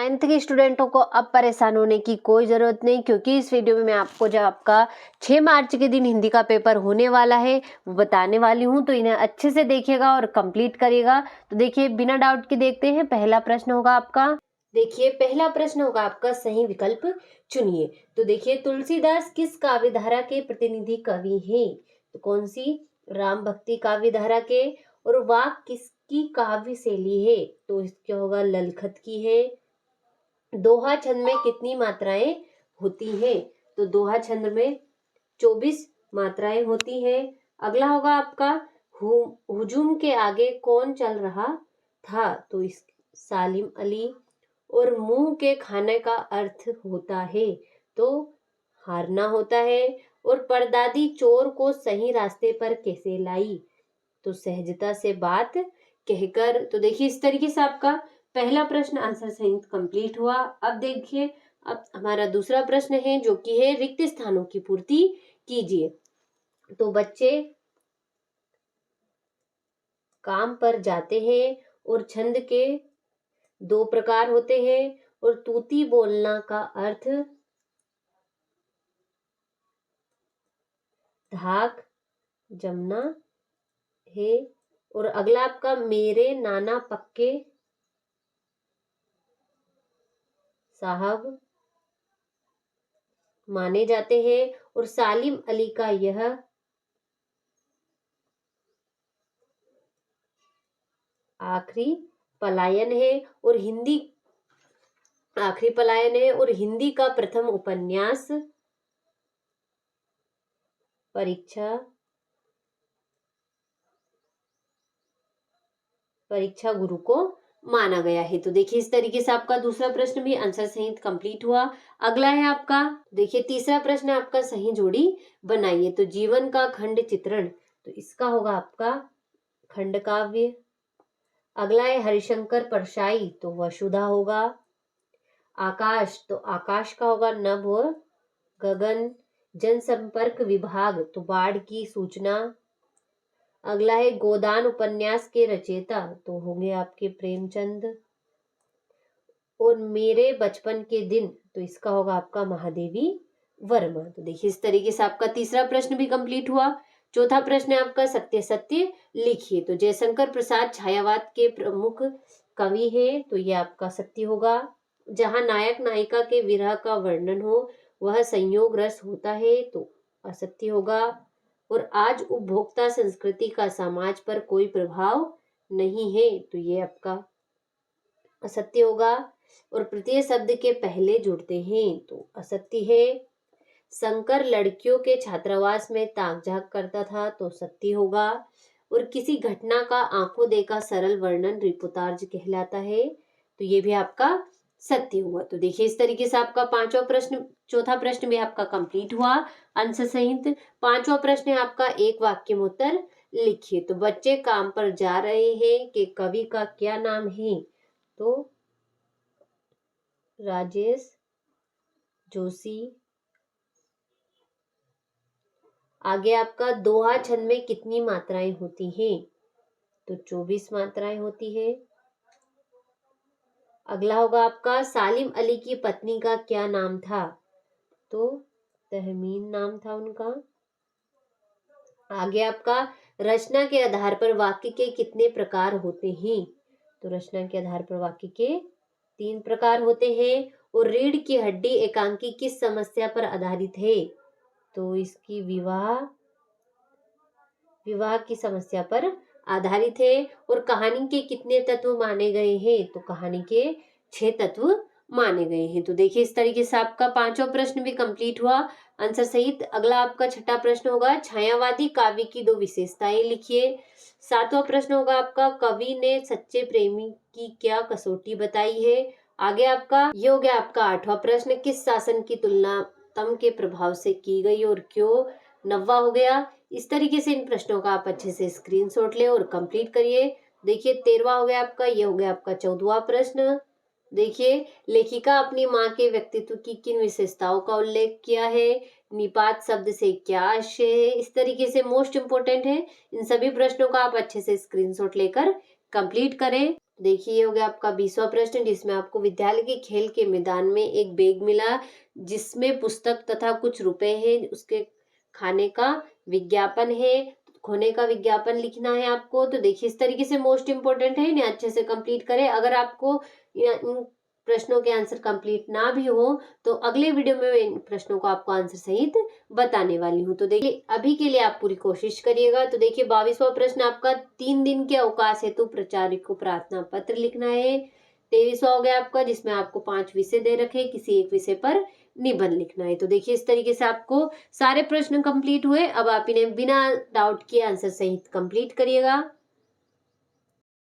9th के स्टूडेंटों को अब परेशान होने की कोई ज़रूरत नहीं, क्योंकि इस वीडियो में मैं आपको जो आपका 6 मार्च के दिन हिंदी का पेपर होने वाला है वो बताने वाली हूँ। तो इन्हें अच्छे से देखिएगा और कंप्लीट करिएगा। तो देखिए, बिना डाउट के देखते हैं। पहला प्रश्न होगा आपका, देखिए पहला प्रश्न होगा आपका, सही विकल्प चुनिए। तो देखिए, तुलसीदास किस काव्य धारा के प्रतिनिधि कवि हैं? तो कौन सी? राम भक्ति काव्य धारा के। और वाक किसकी काव्य शैली है? तो इसका होगा ललखत की है। दोहा छंद में कितनी मात्राएं होती हैं? तो दोहा छंद में 24 मात्राएं होती हैं। अगला होगा आपका, हुजूम के आगे कौन चल रहा था? तो इस सालिम अली। और मुंह के खाने का अर्थ होता है? तो हारना होता है। और परदादी चोर को सही रास्ते पर कैसे लाई? तो सहजता से बात कहकर। तो देखिए, इस तरीके से आपका पहला प्रश्न आंसर सहित कंप्लीट हुआ। अब देखिए, अब हमारा दूसरा प्रश्न है, जो कि है रिक्त स्थानों की पूर्ति कीजिए। तो बच्चे काम पर जाते हैं और छंद के 2 प्रकार होते हैं। और तूती बोलना का अर्थ धाक जमना है। और अगला आपका, मेरे नाना पक्के साहब माने जाते हैं। और सालिम अली का यह आखिरी पलायन है। और हिंदी आखिरी पलायन है। और हिंदी का प्रथम उपन्यास परीक्षा गुरु को माना गया है। तो देखिए, इस तरीके से आपका दूसरा प्रश्न भी आंसर सहित कंप्लीट हुआ। अगला है आपका, देखिए तीसरा प्रश्न है आपका, सही जोड़ी बनाइए। तो जीवन का खंड चित्रण, तो इसका होगा आपका खंड काव्य। अगला है हरिशंकर परशाई, तो वसुधा होगा। आकाश, तो आकाश का होगा नभ और गगन। जनसंपर्क विभाग, तो बाढ़ की सूचना। अगला है गोदान उपन्यास के रचयिता, तो होंगे आपके प्रेमचंद। और मेरे बचपन के दिन, तो इसका होगा आपका महादेवी वर्मा। तो देखिए, इस तरीके से आपका तीसरा प्रश्न भी कंप्लीट हुआ। चौथा प्रश्न है आपका, सत्य सत्य लिखिए। तो जयशंकर प्रसाद छायावाद के प्रमुख कवि हैं, तो ये आपका सत्य होगा। जहां नायक नायिका के विरह का वर्णन हो वह संयोग रस होता है, तो असत्य होगा। और आज उपभोक्ता संस्कृति का समाज पर कोई प्रभाव नहीं है, तो ये आपका असत्य होगा। और प्रत्यय शब्द के पहले जुड़ते हैं, तो असत्य है। शंकर लड़कियों के छात्रावास में ताक झाक करता था, तो सत्य होगा। और किसी घटना का आंखों देखा सरल वर्णन रिपोर्टाज कहलाता है, तो ये भी आपका सत्य हुआ। तो देखिए, इस तरीके से आपका चौथा प्रश्न भी आपका कंप्लीट हुआ आंसर सहित। पांचवा प्रश्न है आपका, एक वाक्य में उत्तर लिखिए। तो बच्चे काम पर जा रहे हैं कि कवि का क्या नाम है? तो राजेश जोशी। आगे आपका, दोहा छंद में कितनी मात्राएं होती हैं? तो 24 मात्राएं होती है। अगला होगा आपका, सालिम अली की पत्नी का क्या नाम था? तो तहमीन नाम था उनका। आगे आपका, रचना के आधार पर वाक्य के कितने प्रकार होते हैं? तो रचना के आधार पर वाक्य के 3 प्रकार होते हैं। और रीढ़ की हड्डी एकांकी किस समस्या पर आधारित है? तो इसकी विवाह की समस्या पर आधारित है। और कहानी के कितने तत्व माने गए हैं? तो कहानी के 6 तत्व माने गए हैं। तो देखिए, इस तरीके से आपका पांचवा प्रश्न भी कंप्लीट हुआ आंसर सहित। अगला आपका छठा प्रश्न होगा, छायावादी काव्य की 2 विशेषताएं लिखिए। सातवां प्रश्न होगा आपका, कवि ने सच्चे प्रेमी की क्या कसौटी बताई है? आगे आपका ये हो गया आपका आठवां प्रश्न, किस शासन की तुलना तम के प्रभाव से की गई और क्यों? नौवां हो गया। इस तरीके से इन प्रश्नों का आप अच्छे से स्क्रीनशॉट ले और कंप्लीट करिए। देखिए, 13वां हो गया आपका, ये हो गया आपका 14वां प्रश्न। देखिए, लेखिका अपनी माँ के व्यक्तित्व की किन विशेषताओं का उल्लेख किया है? निपात शब्द से क्या आशय है? इस तरीके से मोस्ट इंपोर्टेंट है। इन सभी प्रश्नों का आप अच्छे से स्क्रीनशॉट लेकर कंप्लीट करें। देखिए ये हो गया आपका 20वां प्रश्न, जिसमें आपको विद्यालय के खेल के मैदान में एक बैग मिला जिसमें पुस्तक तथा कुछ रुपए हैं, उसके खाने का विज्ञापन है, खोने का विज्ञापन लिखना है आपको। तो देखिए इस तरीके से मोस्ट इम्पोर्टेंट है, इन्हें अच्छे से कंप्लीट करें। अगर आपको इन प्रश्नों के आंसर कंप्लीट ना भी हो तो अगले वीडियो में इन प्रश्नों को आपको आंसर सहित बताने वाली हूँ। तो देखिए अभी के लिए आप पूरी कोशिश करिएगा। तो देखिए 22वां प्रश्न आपका 3 दिन के अवकाश हेतु प्राचार्य को प्रार्थना पत्र लिखना है। 23वां हो गया आपका, जिसमें आपको 5 विषय दे रखे, किसी एक विषय पर निबंध लिखना है। तो देखिए इस तरीके से आपको सारे प्रश्न कंप्लीट हुए। अब आप इन्हें बिना डाउट के आंसर सहित कंप्लीट करिएगा।